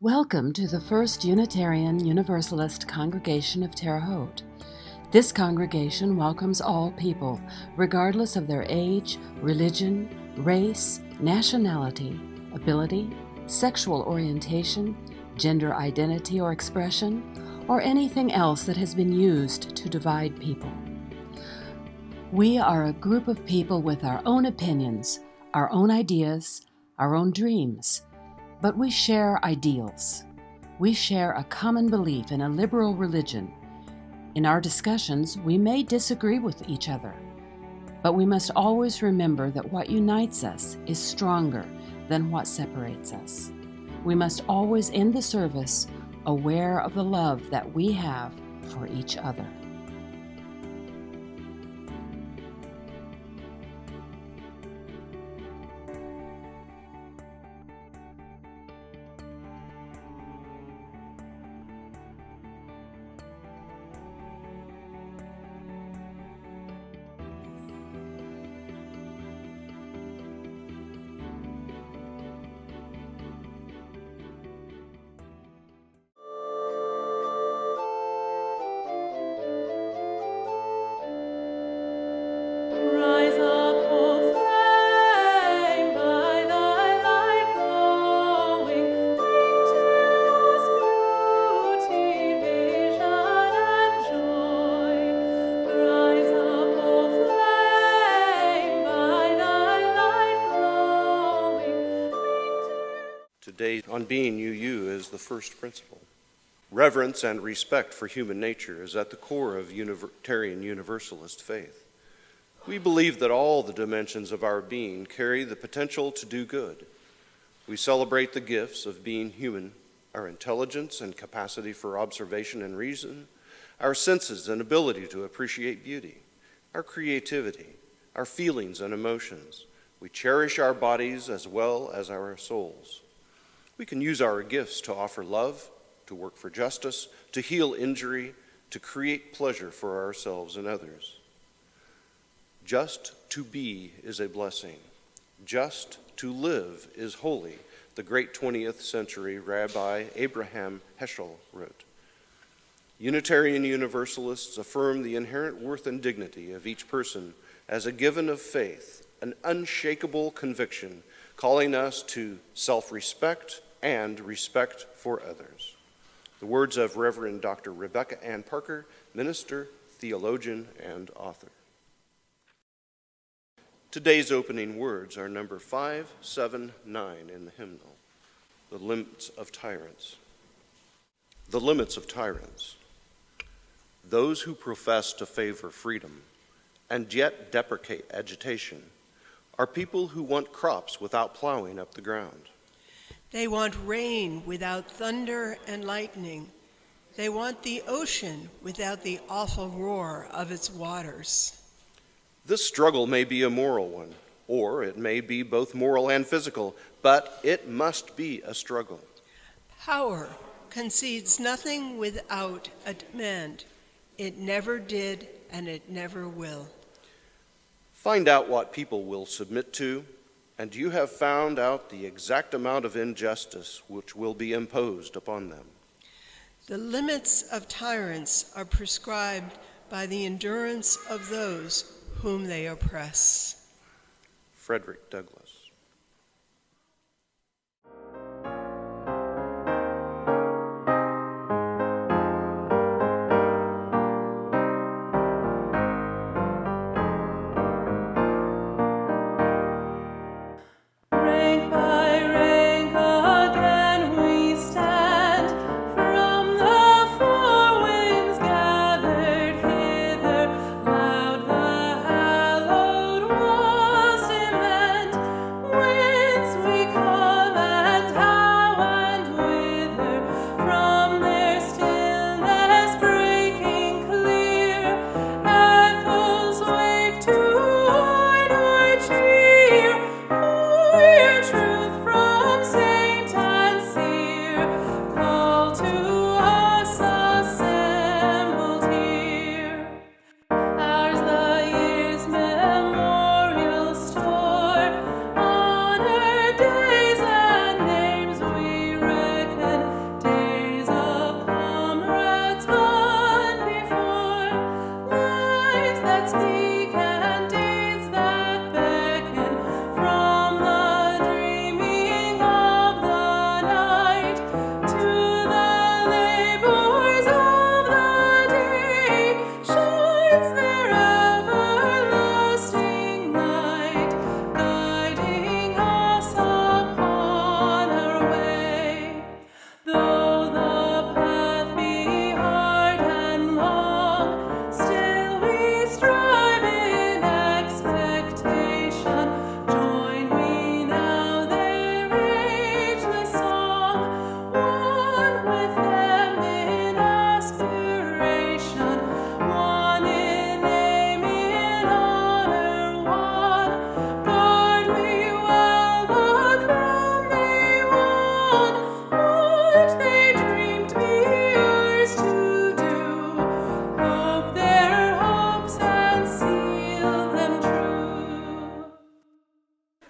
Welcome to the First Unitarian Universalist Congregation of Terre, Haute. This congregation welcomes all people, regardless of their age, religion, race, nationality, ability, sexual orientation, gender identity or expression, or anything else that has been used to divide people. We are a group of people with our own opinions, our own ideas, our own dreams. But we share ideals. We share a common belief in a liberal religion. In our discussions, we may disagree with each other, but we must always remember that what unites us is stronger than what separates us. We must always end the service aware of the love that we have for each other. Today, on being you is the first principle. Reverence and respect for human nature is at the core of Unitarian Universalist faith. We believe that all the dimensions of our being carry the potential to do good. We celebrate the gifts of being human, our intelligence and capacity for observation and reason, our senses and ability to appreciate beauty, our creativity, our feelings and emotions. We cherish our bodies as well as our souls. We can use our gifts to offer love, to work for justice, to heal injury, to create pleasure for ourselves and others. Just to be is a blessing. Just to live is holy, the great 20th century Rabbi Abraham Heschel wrote. Unitarian Universalists affirm the inherent worth and dignity of each person as a given of faith, an unshakable conviction calling us to self-respect and respect for others. The words of Reverend Dr. Rebecca Ann Parker, minister, theologian, and author. Today's opening words are number 5, 7, 9 in the hymnal, the limits of tyrants. The limits of tyrants. Those who profess to favor freedom and yet deprecate agitation are people who want crops without plowing up the ground. They want rain without thunder and lightning. They want the ocean without the awful roar of its waters. This struggle may be a moral one, or it may be both moral and physical, but it must be a struggle. Power concedes nothing without a demand. It never did, and it never will. Find out what people will submit to, and you have found out the exact amount of injustice which will be imposed upon them. The limits of tyrants are prescribed by the endurance of those whom they oppress. Frederick Douglass.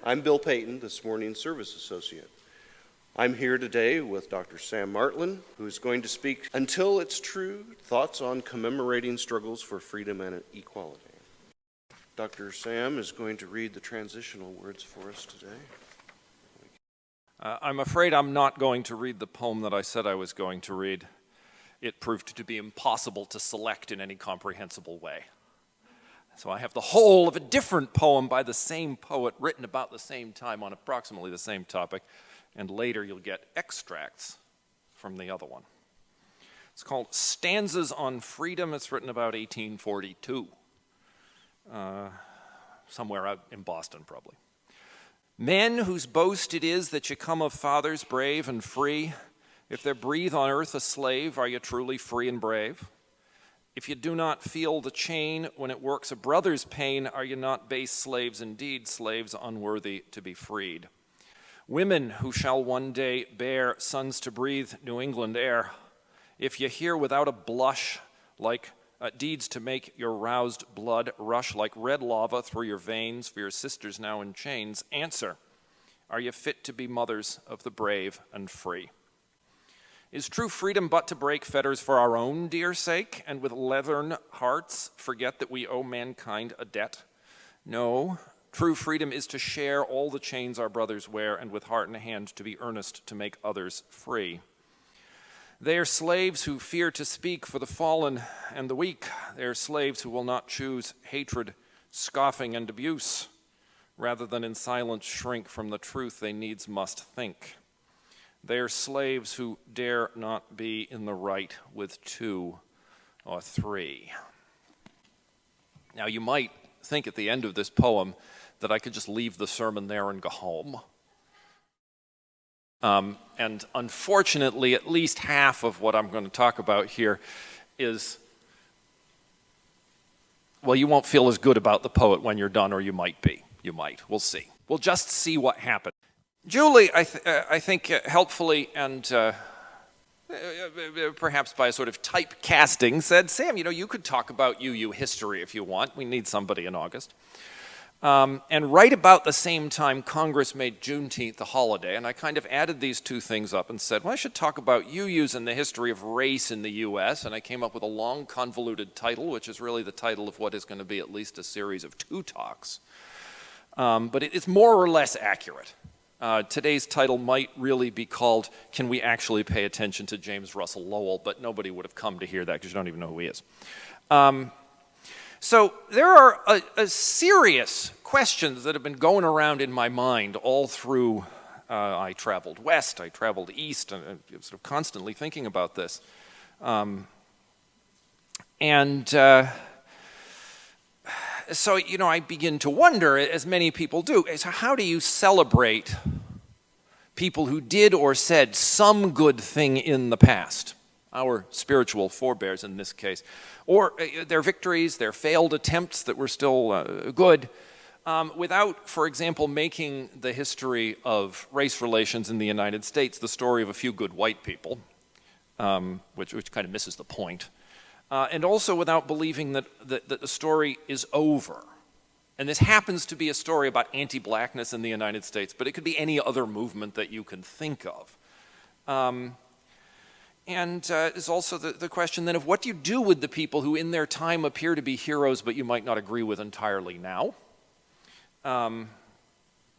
I'm Bill Payton, this morning's service associate. I'm here today with Dr. Sam Martland, who is going to speak Until It's True, Thoughts on Commemorating Struggles for Freedom and Equality. Dr. Sam is going to read the transitional words for us today. I'm afraid I'm not going to read the poem that I said I was going to read. It proved to be impossible to select in any comprehensible way. So I have the whole of a different poem by the same poet written about the same time on approximately the same topic, and later you'll get extracts from the other one. It's called Stanzas on Freedom. It's written about 1842, somewhere out in Boston probably. Men whose boast it is that you come of fathers brave and free, if there breathe on earth a slave, are you truly free and brave? If you do not feel the chain when it works a brother's pain, are you not base slaves indeed, slaves unworthy to be freed? Women who shall one day bear sons to breathe New England air, if you hear without a blush like deeds to make your roused blood rush like red lava through your veins for your sisters now in chains, answer, are you fit to be mothers of the brave and free? Is true freedom but to break fetters for our own dear sake, and with leathern hearts forget that we owe mankind a debt? No, true freedom is to share all the chains our brothers wear, and with heart and hand to be earnest to make others free. They are slaves who fear to speak for the fallen and the weak. They are slaves who will not choose hatred, scoffing, and abuse, rather than in silence shrink from the truth they needs must think. They are slaves who dare not be in the right with two or three. Now, you might think at the end of this poem that I could just leave the sermon there and go home. And unfortunately, at least half of what I'm going to talk about here is, well, you won't feel as good about the poet when you're done, or you might be. You might. We'll see. We'll just see what happens. Julie, I think helpfully and perhaps by a sort of typecasting, said, Sam, you could talk about UU history if you want. We need somebody in August. And right about the same time, Congress made Juneteenth a holiday, and I kind of added these two things up and said, well, I should talk about UUs and the history of race in the U.S., and I came up with a long, convoluted title, which is really the title of what is going to be at least a series of 2 talks. But it's more or less accurate. Today's title might really be called, Can We Actually Pay Attention to James Russell Lowell? But nobody would have come to hear that because you don't even know who he is. So there are a serious questions that have been going around in my mind all through, I traveled west, I traveled east, and I'm sort of constantly thinking about this. So, I begin to wonder, as many people do, so how do you celebrate people who did or said some good thing in the past, our spiritual forebears in this case, or their victories, their failed attempts that were still good, without, for example, making the history of race relations in the United States the story of a few good white people, which kind of misses the point. And also without believing that the story is over. And this happens to be a story about anti-blackness in the United States, but it could be any other movement that you can think of. is also the question then of what do you do with the people who in their time appear to be heroes but you might not agree with entirely now? And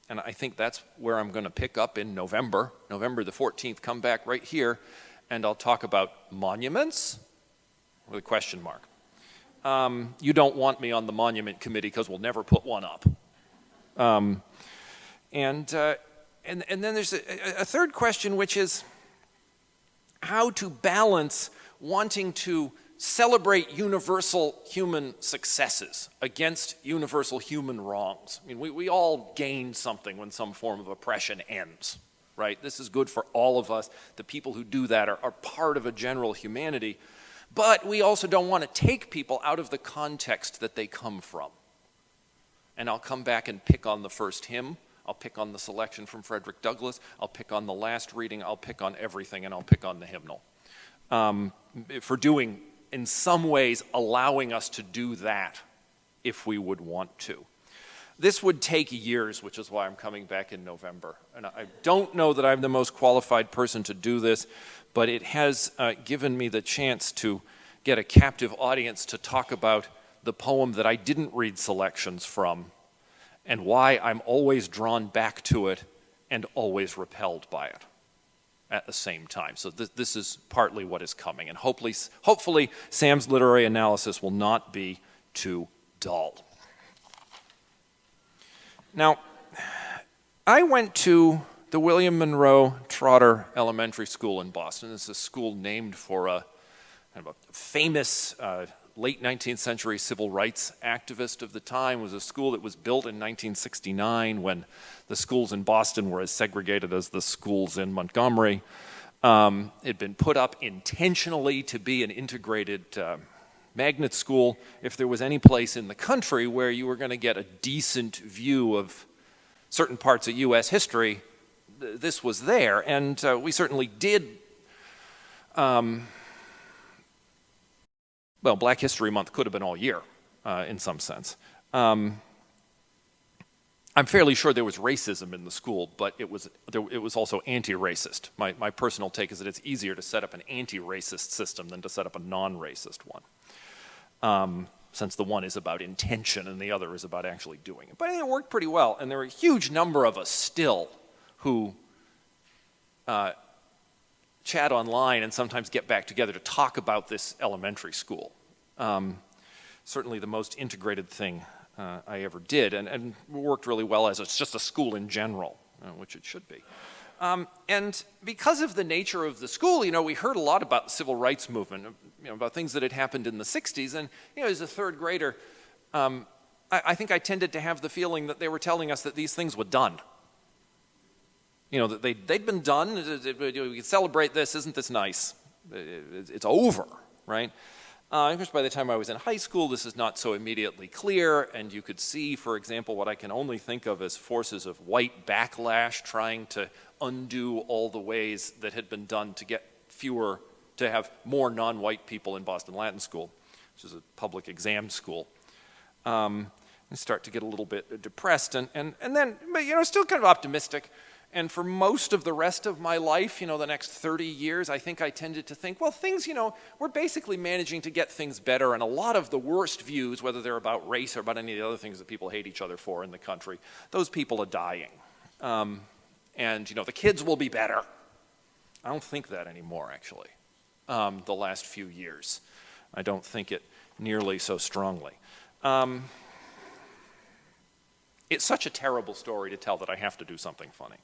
I think that's where I'm going to pick up in November the 14th. Come back right here, and I'll talk about monuments with a question mark. You don't want me on the monument committee because we'll never put one up. And then there's a third question, which is how to balance wanting to celebrate universal human successes against universal human wrongs. I mean, we all gain something when some form of oppression ends, right? This is good for all of us. The people who do that are part of a general humanity. But we also don't want to take people out of the context that they come from. And I'll come back and pick on the first hymn. I'll pick on the selection from Frederick Douglass. I'll pick on the last reading. I'll pick on everything, and I'll pick on the hymnal. For doing, in some ways, allowing us to do that if we would want to. This would take years, which is why I'm coming back in November. And I don't know that I'm the most qualified person to do this, but it has given me the chance to get a captive audience to talk about the poem that I didn't read selections from and why I'm always drawn back to it and always repelled by it at the same time. So this is partly what is coming, and hopefully Sam's literary analysis will not be too dull. Now, I went to the William Monroe Trotter Elementary School in Boston. It's a school named for a famous late 19th century civil rights activist of the time. It was a school that was built in 1969 when the schools in Boston were as segregated as the schools in Montgomery. It had been put up intentionally to be an integrated magnet school. If there was any place in the country where you were going to get a decent view of certain parts of U.S. history, this was there. And we certainly did. Well, Black History Month could have been all year, in some sense. I'm fairly sure there was racism in the school, but it was also anti-racist. My personal take is that it's easier to set up an anti-racist system than to set up a non-racist one, since the one is about intention and the other is about actually doing it. But I think it worked pretty well, and there are a huge number of us still who chat online and sometimes get back together to talk about this elementary school. Certainly the most integrated thing I ever did, and worked really well as it's just a school in general, which it should be. And because of the nature of the school, we heard a lot about the civil rights movement, about things that had happened in the 60s, and as a third grader, I think I tended to have the feeling that they were telling us that these things were done. That they'd been done. We can celebrate this. Isn't this nice? It's over, right? Of course, by the time I was in high school, this is not so immediately clear, and you could see, for example, what I can only think of as forces of white backlash trying to undo all the ways that had been done to have more non-white people in Boston Latin School, which is a public exam school. And start to get a little bit depressed, and then, but still kind of optimistic. And for most of the rest of my life, the next 30 years, I think I tended to think, well, things, we're basically managing to get things better, and a lot of the worst views, whether they're about race or about any of the other things that people hate each other for in the country, those people are dying. And, the kids will be better. I don't think that anymore, actually, the last few years. I don't think it nearly so strongly. It's such a terrible story to tell that I have to do something funny.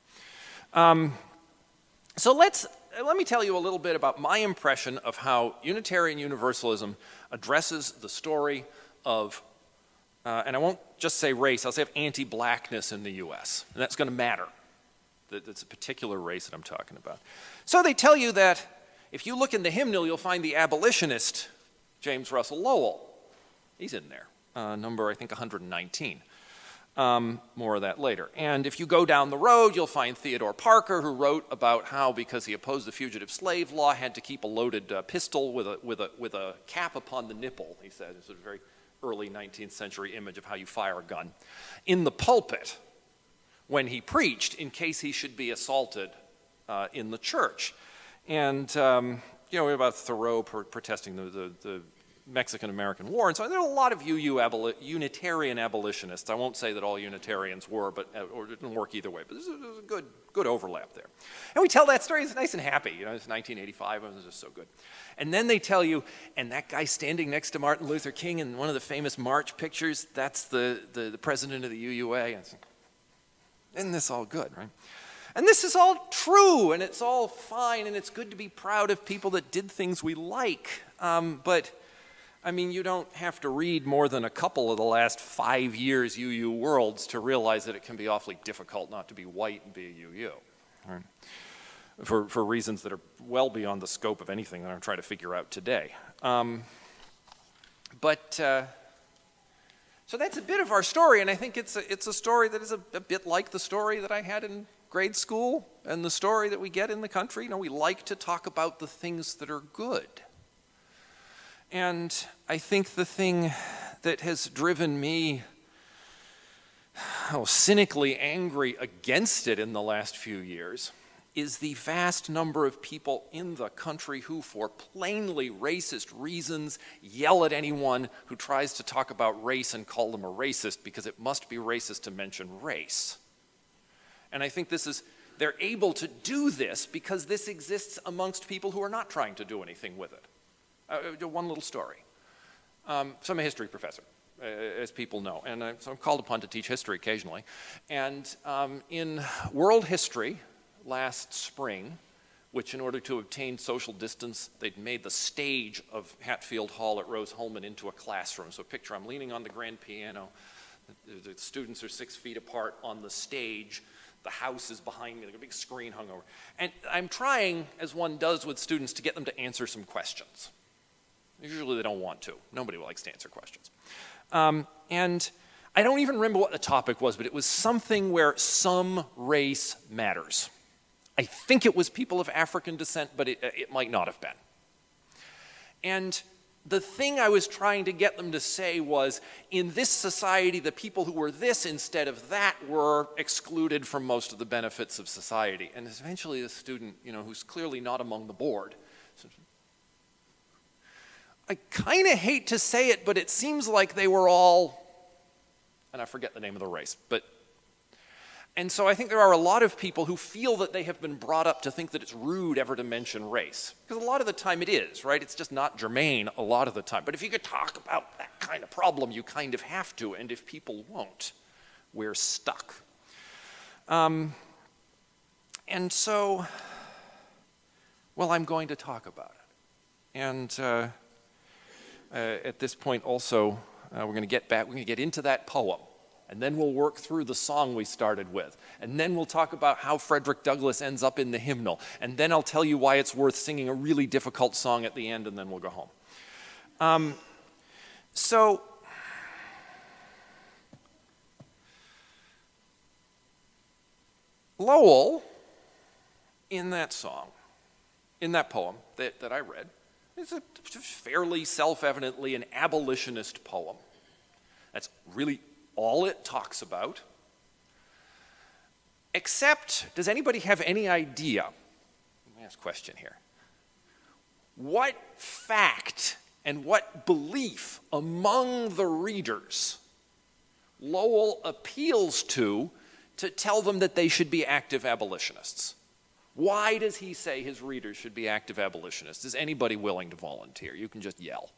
So let me tell you a little bit about my impression of how Unitarian Universalism addresses the story of, and I won't just say race, I'll say of anti-blackness in the U.S., and that's going to matter. That's a particular race that I'm talking about. So they tell you that if you look in the hymnal, you'll find the abolitionist James Russell Lowell. He's in there, number, I think, 119. More of that later. And if you go down the road, you'll find Theodore Parker, who wrote about how, because he opposed the fugitive slave law, had to keep a loaded pistol with a cap upon the nipple, he said. It's a very early 19th century image of how you fire a gun. In the pulpit, when he preached, in case he should be assaulted in the church. And, about Thoreau protesting the Mexican-American War, and so there are a lot of Unitarian abolitionists. I won't say that all Unitarians were, or it didn't work either way, but there's a good overlap there. And we tell that story, it's nice and happy. It's 1985, it was just so good. And then they tell you, and that guy standing next to Martin Luther King in one of the famous March pictures, that's the president of the UUA. Isn't this all good, right? And this is all true, and it's all fine, and it's good to be proud of people that did things we like. But you don't have to read more than a couple of the last 5 years UU Worlds to realize that it can be awfully difficult not to be white and be a UU, right? For reasons that are well beyond the scope of anything that I'm trying to figure out today. So that's a bit of our story, and I think it's a story that is a bit like the story that I had in grade school and the story that we get in the country. We like to talk about the things that are good. And I think the thing that has driven me cynically angry against it in the last few years is the vast number of people in the country who, for plainly racist reasons, yell at anyone who tries to talk about race and call them a racist because it must be racist to mention race. And I think they're able to do this because this exists amongst people who are not trying to do anything with it. One little story. So I'm a history professor, as people know, and so I'm called upon to teach history occasionally. And in world history, last spring, which in order to obtain social distance, they'd made the stage of Hatfield Hall at Rose-Hulman into a classroom. So picture I'm leaning on the grand piano, the students are 6 feet apart on the stage, the house is behind me, there's a big screen hung over. And I'm trying, as one does with students, to get them to answer some questions. Usually they don't want to. Nobody likes to answer questions. And I don't even remember what the topic was, but it was something where some race matters. I think it was people of African descent, but it might not have been. And the thing I was trying to get them to say was, in this society, the people who were this instead of that were excluded from most of the benefits of society. And eventually the student, who's clearly not among the board, said, I kind of hate to say it, but it seems like they were all, and I forget the name of the race, and so I think there are a lot of people who feel that they have been brought up to think that it's rude ever to mention race. Because a lot of the time it is, right? It's just not germane a lot of the time. But if you could talk about that kind of problem, you kind of have to. And if people won't, we're stuck. And so, I'm going to talk about it. And at this point also, we're going to get into that poem. And then we'll work through the song we started with. And then we'll talk about how Frederick Douglass ends up in the hymnal. And then I'll tell you why it's worth singing a really difficult song at the end, and then we'll go home. So Lowell, in that song, in that poem that I read, is a fairly self-evidently an abolitionist poem. That's really all it talks about, except, does anybody have any idea, let me ask a question here, what fact and what belief among the readers Lowell appeals to tell them that they should be active abolitionists? Why does he say his readers should be active abolitionists? Is anybody willing to volunteer? You can just yell.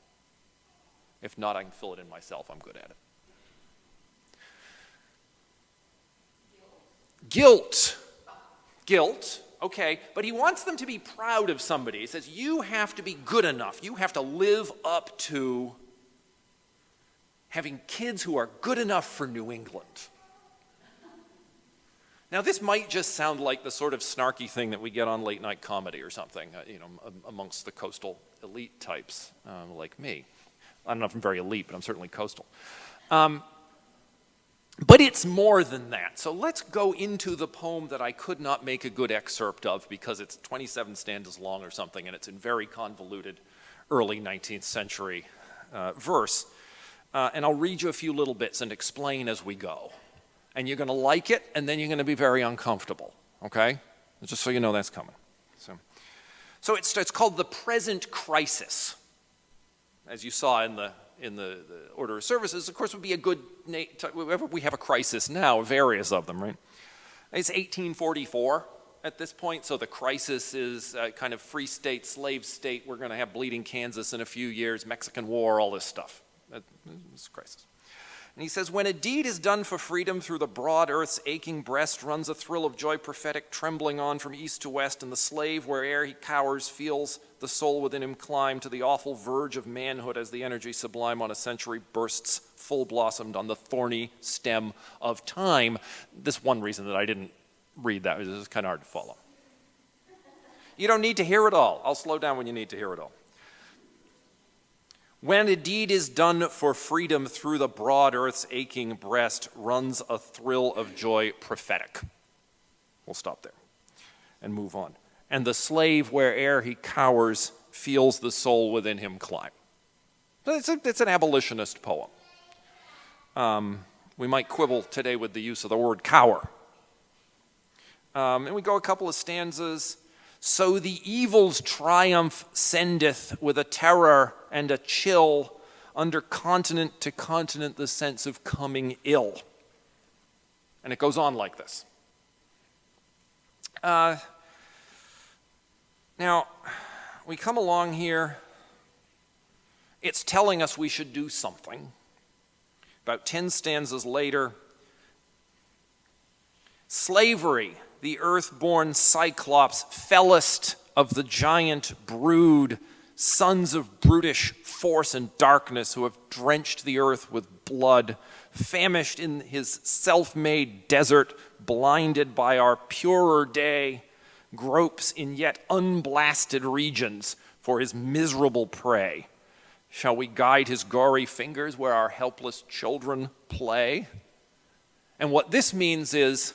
If not, I can fill it in myself. I'm good at it. Guilt, okay, but he wants them to be proud of somebody. He says, you have to be good enough. You have to live up to having kids who are good enough for New England. Now, this might just sound like the sort of snarky thing that we get on late night comedy or something, amongst the coastal elite types like me. I don't know if I'm very elite, but I'm certainly coastal. But it's more than that. So let's go into the poem that I could not make a good excerpt of because it's 27 stanzas long or something, and it's in very convoluted early 19th century verse. And I'll read you a few little bits and explain as we go. And you're going to like it, and then you're going to be very uncomfortable, okay? Just so you know that's coming. So, So it's called the present crisis. As you saw in the order of services, of course, would be a good name. We have a crisis now, various of them, right? It's 1844 at this point, so the crisis is kind of free state, slave state. We're going to have bleeding Kansas in a few years, Mexican War, all this stuff. It's a crisis. And he says, when a deed is done for freedom, through the broad earth's aching breast runs a thrill of joy prophetic, trembling on from east to west, and the slave, where'er he cowers, feels the soul within him climb to the awful verge of manhood as the energy sublime on a century bursts full-blossomed on the thorny stem of time. This one reason that I didn't read that is it's kind of hard to follow. You don't need to hear it all. I'll slow down when you need to hear it all. When a deed is done for freedom, through the broad earth's aching breast runs a thrill of joy prophetic. We'll stop there and move on. And the slave, where'er he cowers, feels the soul within him climb. It's an abolitionist poem. We might quibble today with the use of the word cower. And we go a couple of stanzas. So the evil's triumph sendeth with a terror and a chill under continent to continent the sense of coming ill. And it goes on like this. Now, we come along here. It's telling us we should do something. About 10 stanzas later, slavery, the earth-born cyclops, fellest of the giant brood, sons of brutish force and darkness who have drenched the earth with blood, famished in his self-made desert, blinded by our purer day, gropes in yet unblasted regions for his miserable prey. Shall we guide his gory fingers where our helpless children play? And what this means is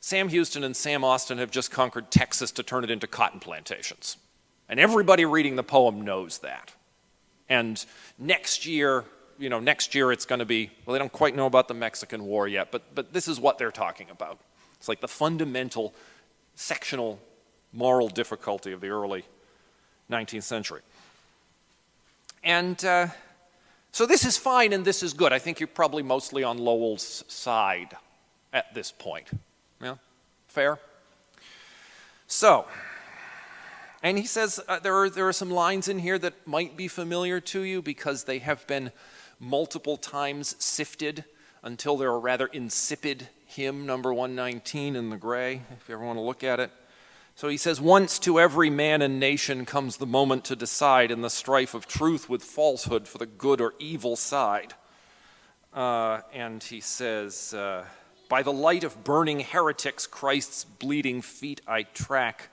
Sam Houston and Sam Austin have just conquered Texas to turn it into cotton plantations. And everybody reading the poem knows that. And next year it's going to be, well, they don't quite know about the Mexican War yet, but this is what they're talking about. It's like the fundamental sectional moral difficulty of the early 19th century. And so this is fine and this is good. I think you're probably mostly on Lowell's side at this point. Yeah, fair? So, and he says there are some lines in here that might be familiar to you because they have been multiple times sifted until they're a rather insipid hymn, number 119 in the gray, if you ever want to look at it. So he says, once to every man and nation comes the moment to decide in the strife of truth with falsehood for the good or evil side. And he says, by the light of burning heretics, Christ's bleeding feet I track,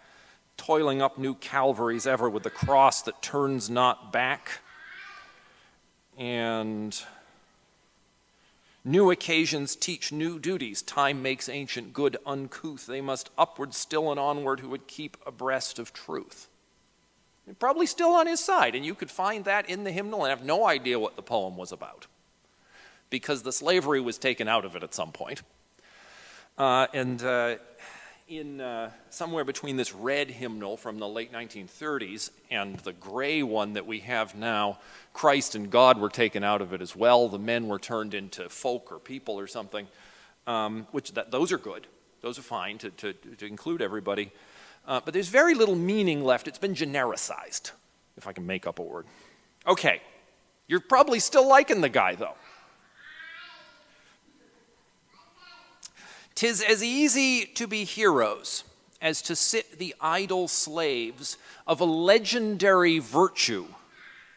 toiling up new Calvaries ever with the cross that turns not back. And new occasions teach new duties. Time makes ancient good uncouth. They must upward still and onward who would keep abreast of truth. They're probably still on his side, and you could find that in the hymnal and have no idea what the poem was about because the slavery was taken out of it at some point. In somewhere between this red hymnal from the late 1930s and the gray one that we have now, Christ and God were taken out of it as well. The men were turned into folk or people or something, those are good. Those are fine to include everybody. But there's very little meaning left. It's been genericized, if I can make up a word. Okay, you're probably still liking the guy, though. 'Tis as easy to be heroes as to sit the idle slaves of a legendary virtue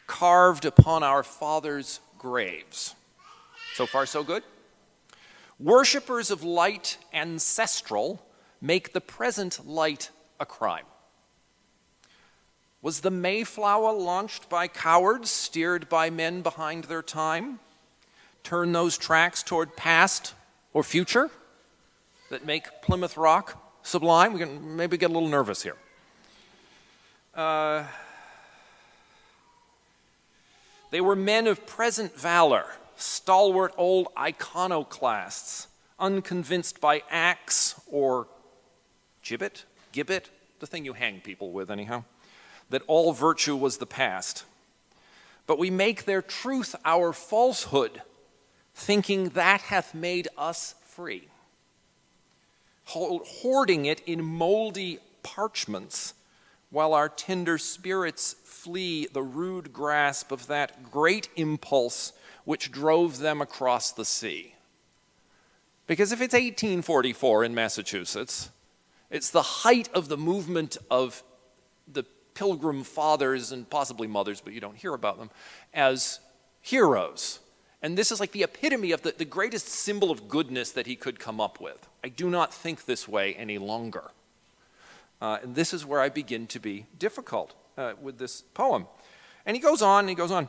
carved upon our fathers' graves. So far, so good? Worshippers of light ancestral make the present light a crime. Was the Mayflower launched by cowards, steered by men behind their time? Turn those tracks toward past or future that make Plymouth Rock sublime? We can maybe get a little nervous here. They were men of present valor, stalwart old iconoclasts, unconvinced by axe or gibbet, the thing you hang people with anyhow, that all virtue was the past. But we make their truth our falsehood, thinking that hath made us free. Hoarding it in moldy parchments, while our tender spirits flee the rude grasp of that great impulse which drove them across the sea. Because if it's 1844 in Massachusetts, it's the height of the movement of the Pilgrim Fathers and possibly mothers, but you don't hear about them, as heroes. And this is like the epitome of the greatest symbol of goodness that he could come up with. I do not think this way any longer. And this is where I begin to be difficult with this poem. And he goes on, and he goes on.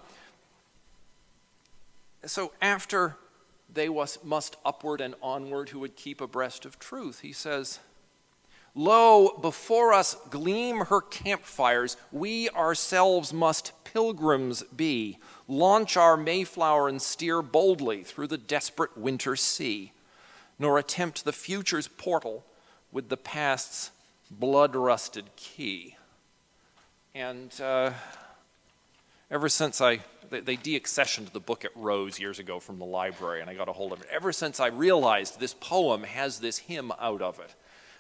So after they must upward and onward who would keep abreast of truth, he says, lo, before us gleam her campfires, we ourselves must pilgrims be, launch our Mayflower and steer boldly through the desperate winter sea, nor attempt the future's portal with the past's blood-rusted key. And ever since they de-accessioned the book at Rose years ago from the library, and I got a hold of it. Ever since I realized this poem has this hymn out of it,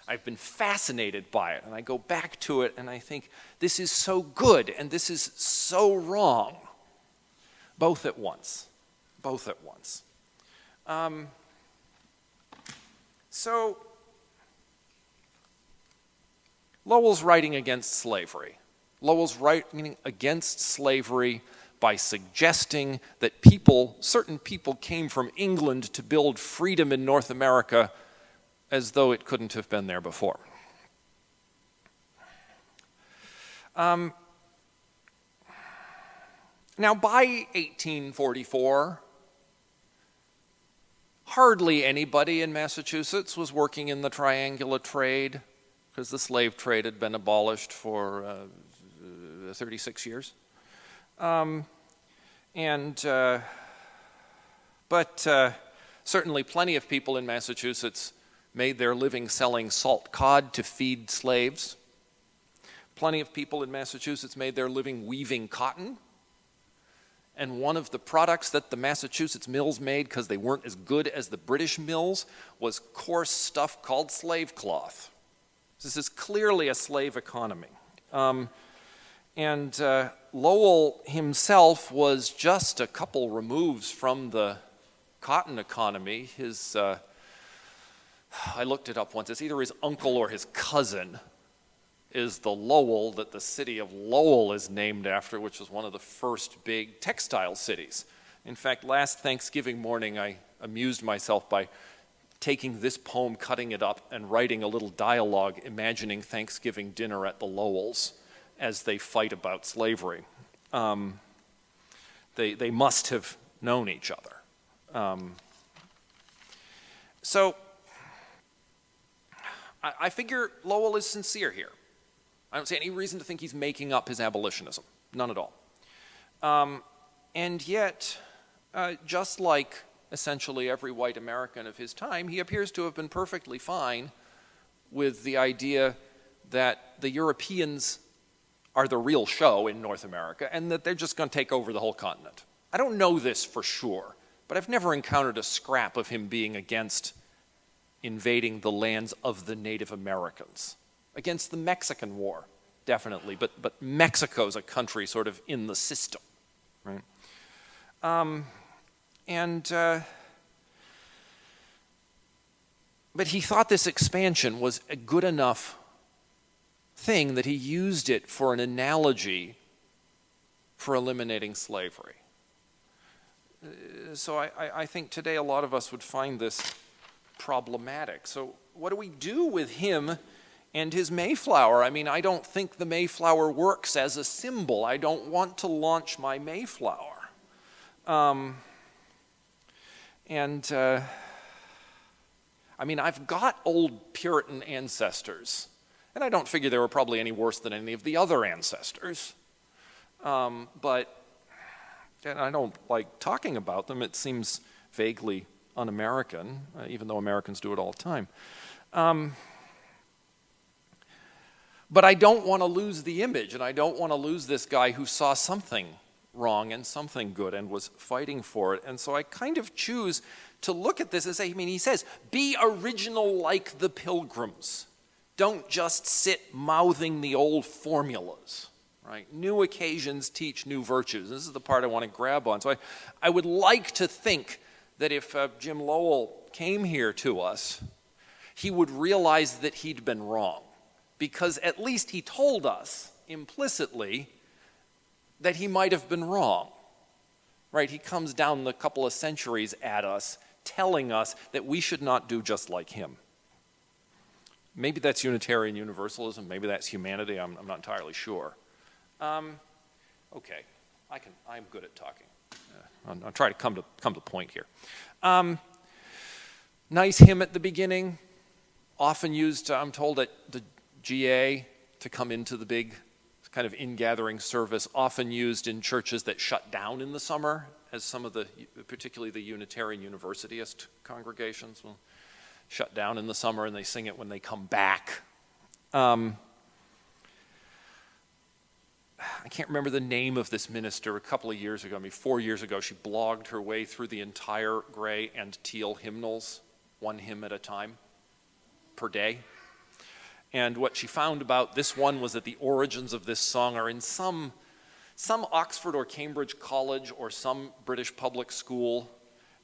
I've been fascinated by it, and I go back to it, and I think, this is so good, and this is so wrong. Both at once. Both at once. So, Lowell's writing against slavery. Lowell's writing against slavery by suggesting that certain people came from England to build freedom in North America as though it couldn't have been there before. Now, by 1844, hardly anybody in Massachusetts was working in the triangular trade because the slave trade had been abolished for 36 years. But certainly plenty of people in Massachusetts made their living selling salt cod to feed slaves. Plenty of people in Massachusetts made their living weaving cotton. And one of the products that the Massachusetts mills made, because they weren't as good as the British mills, was coarse stuff called slave cloth. This is clearly a slave economy. Lowell himself was just a couple removes from the cotton economy. I looked it up once. It's either his uncle or his cousin is the Lowell that the city of Lowell is named after, which was one of the first big textile cities. In fact, last Thanksgiving morning, I amused myself by taking this poem, cutting it up, and writing a little dialogue imagining Thanksgiving dinner at the Lowells as they fight about slavery. They must have known each other. So I figure Lowell is sincere here. I don't see any reason to think he's making up his abolitionism. None at all. And yet, just like essentially every white American of his time, he appears to have been perfectly fine with the idea that the Europeans are the real show in North America and that they're just going to take over the whole continent. I don't know this for sure, but I've never encountered a scrap of him being against invading the lands of the Native Americans. Against the Mexican War, definitely, but Mexico's a country sort of in the system, right? But he thought this expansion was a good enough thing that he used it for an analogy for eliminating slavery. So I think today a lot of us would find this problematic. So what do we do with him and his Mayflower? I mean, I don't think the Mayflower works as a symbol. I don't want to launch my Mayflower. I mean, I've got old Puritan ancestors, and I don't figure they were probably any worse than any of the other ancestors. But I don't like talking about them. It seems vaguely un-American, even though Americans do it all the time. But I don't want to lose the image, and I don't want to lose this guy who saw something wrong and something good and was fighting for it. And so I kind of choose to look at this and say, he says, be original like the Pilgrims. Don't just sit mouthing the old formulas, right? New occasions teach new virtues. This is the part I want to grab on. So I would like to think that if Jim Lowell came here to us, he would realize that he'd been wrong, because at least he told us implicitly that he might have been wrong, right? He comes down a couple of centuries at us, telling us that we should not do just like him. Maybe that's Unitarian Universalism, maybe that's humanity, I'm not entirely sure. Okay, I'm good at talking. I'll try to come to the point here. Nice hymn at the beginning, often used, I'm told, at the GA to come into the big kind of in-gathering service, often used in churches that shut down in the summer, as some of the, particularly the Unitarian Universalist congregations will shut down in the summer and they sing it when they come back. I can't remember the name of this minister. A couple of years ago, 4 years ago, she blogged her way through the entire Gray and Teal hymnals, one hymn at a time, per day. And what she found about this one was that the origins of this song are in some Oxford or Cambridge college or some British public school,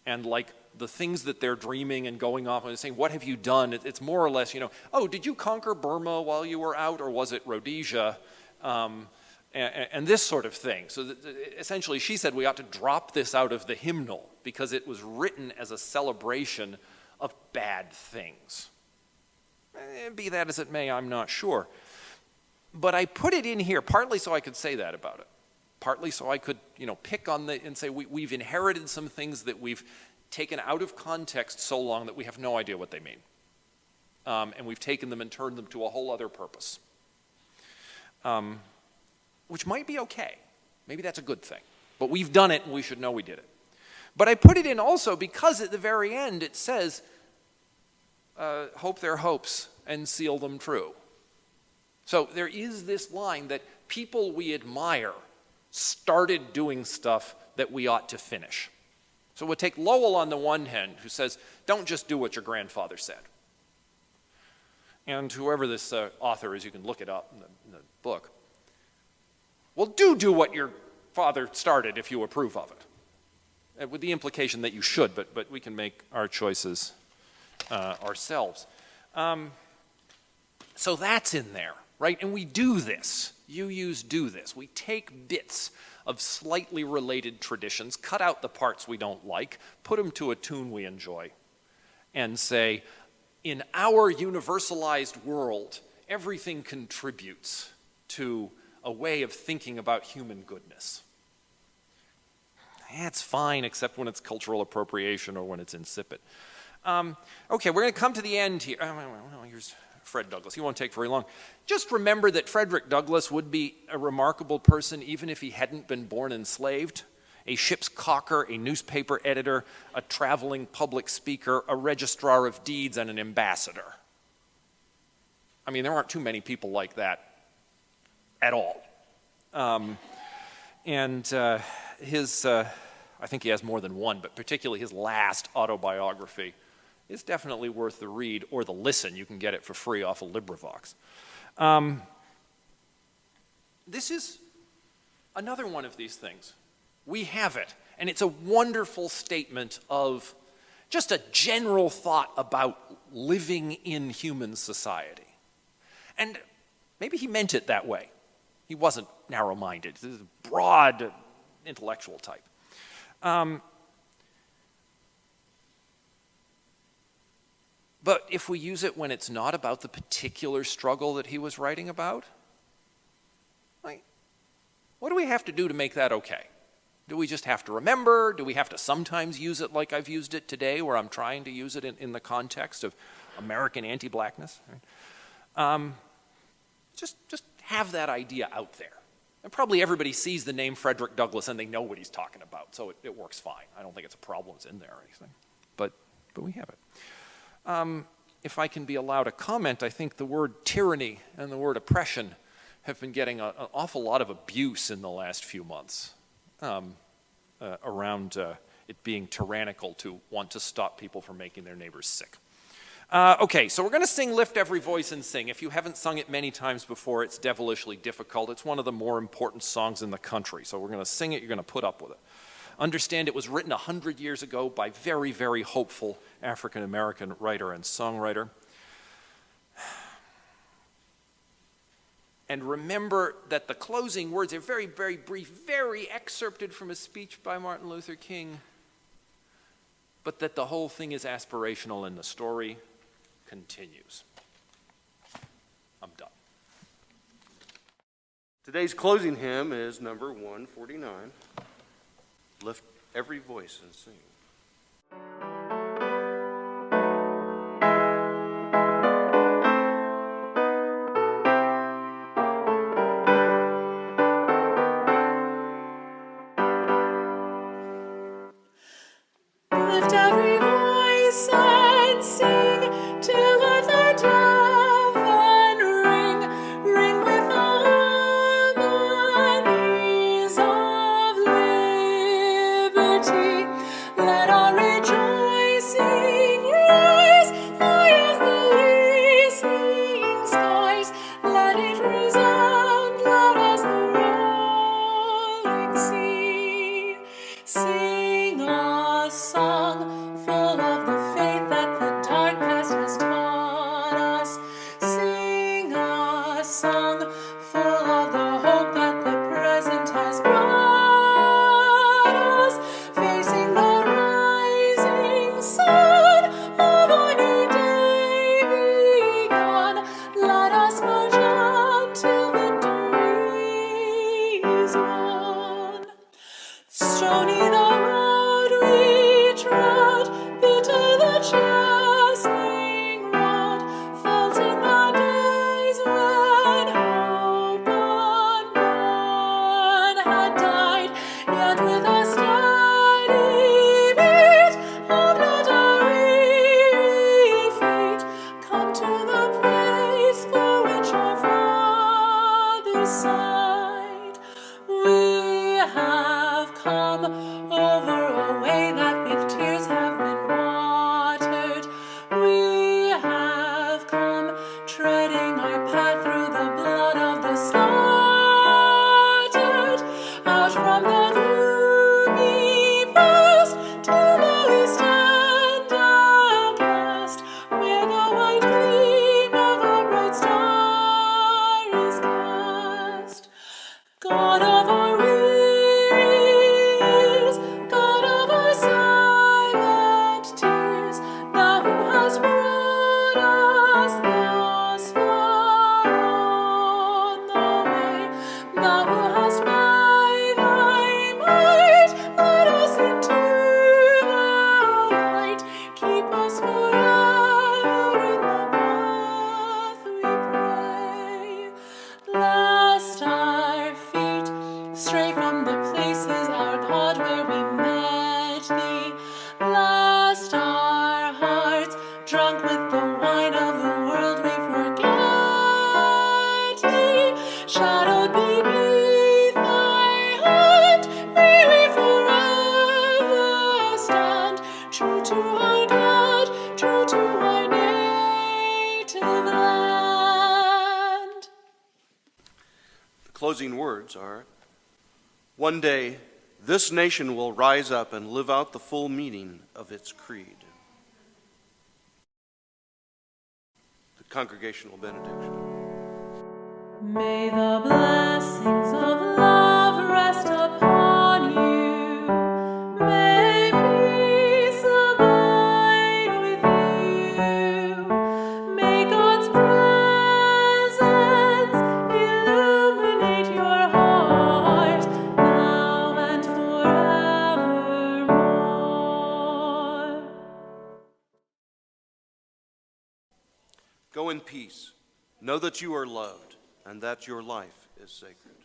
and like the things that they're dreaming and going off and saying, what have you done? It's more or less, oh, did you conquer Burma while you were out, or was it Rhodesia? And this sort of thing. So essentially she said we ought to drop this out of the hymnal because it was written as a celebration of bad things. Be that as it may, I'm not sure. But I put it in here partly so I could say that about it. Partly so I could, pick on and say we've inherited some things that we've taken out of context so long that we have no idea what they mean. And we've taken them and turned them to a whole other purpose. Which might be okay. Maybe that's a good thing. But we've done it and we should know we did it. But I put it in also because at the very end it says, hope their hopes and seal them true. So there is this line that people we admire started doing stuff that we ought to finish. So we'll take Lowell on the one hand, who says, don't just do what your grandfather said. And whoever this author is, you can look it up in the book. Well, do what your father started if you approve of it. With the implication that you should, but we can make our choices ourselves. So that's in there, right? And we do this. UUs do this. We take bits of slightly related traditions, cut out the parts we don't like, put them to a tune we enjoy, and say, in our universalized world, everything contributes to a way of thinking about human goodness. That's fine, except when it's cultural appropriation or when it's insipid. Okay, we're going to come to the end here. Here's Fred Douglass. He won't take very long. Just remember that Frederick Douglass would be a remarkable person even if he hadn't been born enslaved. A ship's caulker, a newspaper editor, a traveling public speaker, a registrar of deeds, and an ambassador. I mean, there aren't too many people like that at all. I think he has more than one, but particularly his last autobiography is definitely worth the read or the listen. You can get it for free off of LibriVox. This is another one of these things. We have it, and it's a wonderful statement of just a general thought about living in human society. And maybe he meant it that way. He wasn't narrow-minded. This is a broad intellectual type. But if we use it when it's not about the particular struggle that he was writing about, what do we have to do to make that okay? Do we just have to remember? Do we have to sometimes use it like I've used it today, where I'm trying to use it in the context of American anti-blackness? Right? Just have that idea out there. And probably everybody sees the name Frederick Douglass and they know what he's talking about, so it works fine. I don't think it's a problem it's in there or anything, but we have it. if I can be allowed a comment, I think the word tyranny and the word oppression have been getting an awful lot of abuse in the last few months around it being tyrannical to want to stop people from making their neighbors sick. Okay, so we're going to sing Lift Every Voice and Sing. If you haven't sung it many times before, it's devilishly difficult. It's one of the more important songs in the country. So we're going to sing it, you're going to put up with it. Understand it was written 100 years ago by very, very hopeful African-American writer and songwriter. And remember that the closing words are very, very brief, very excerpted from a speech by Martin Luther King, but that the whole thing is aspirational and the story continues. I'm done. Today's closing hymn is number 149. Lift every voice and sing. Lift every voice and sing till earth and heaven ring, ring with harmonies of liberty. Let our rejoicing rise high as the listening skies. Let it resound loud as the rolling sea. Sing a song full of the faith that the dark past has taught us. Sing a song full of the hope that the present has brought us. Facing the rising sun of a new day begun, let us march on till victory is won. Stony the road we trod, bitter the chastening rod, felt in the days when hope unborn had died, yet with a steady beat of not a weary feet, come to the place for which our fathers sighed. We have come over a way that with tears have been watered. We have come treading our path through the blood of the slaughtered. Out from the gloomy past to now we stand at last, where the white gleam of a bright star is cast. God of our wearies, God of our silent tears, thou who hast brought us thus far on the way, thou who hast by thy might led us into the light, keep us forever in the path we pray. Lest our feet stray from the places, our God, where we met thee. Lest our hearts, drunk with the wine of the world, we forget thee. Shadowed beneath thy hand, may we forever stand, true to our God, true to our native land. The closing words are, one day this nation will rise up and live out the full meaning of its creed. The congregational benediction. May the blessings of love rest upon you. May peace abide with you. May God's presence illuminate your heart now and forevermore. Go in peace. Know that you are loved and that your life is sacred.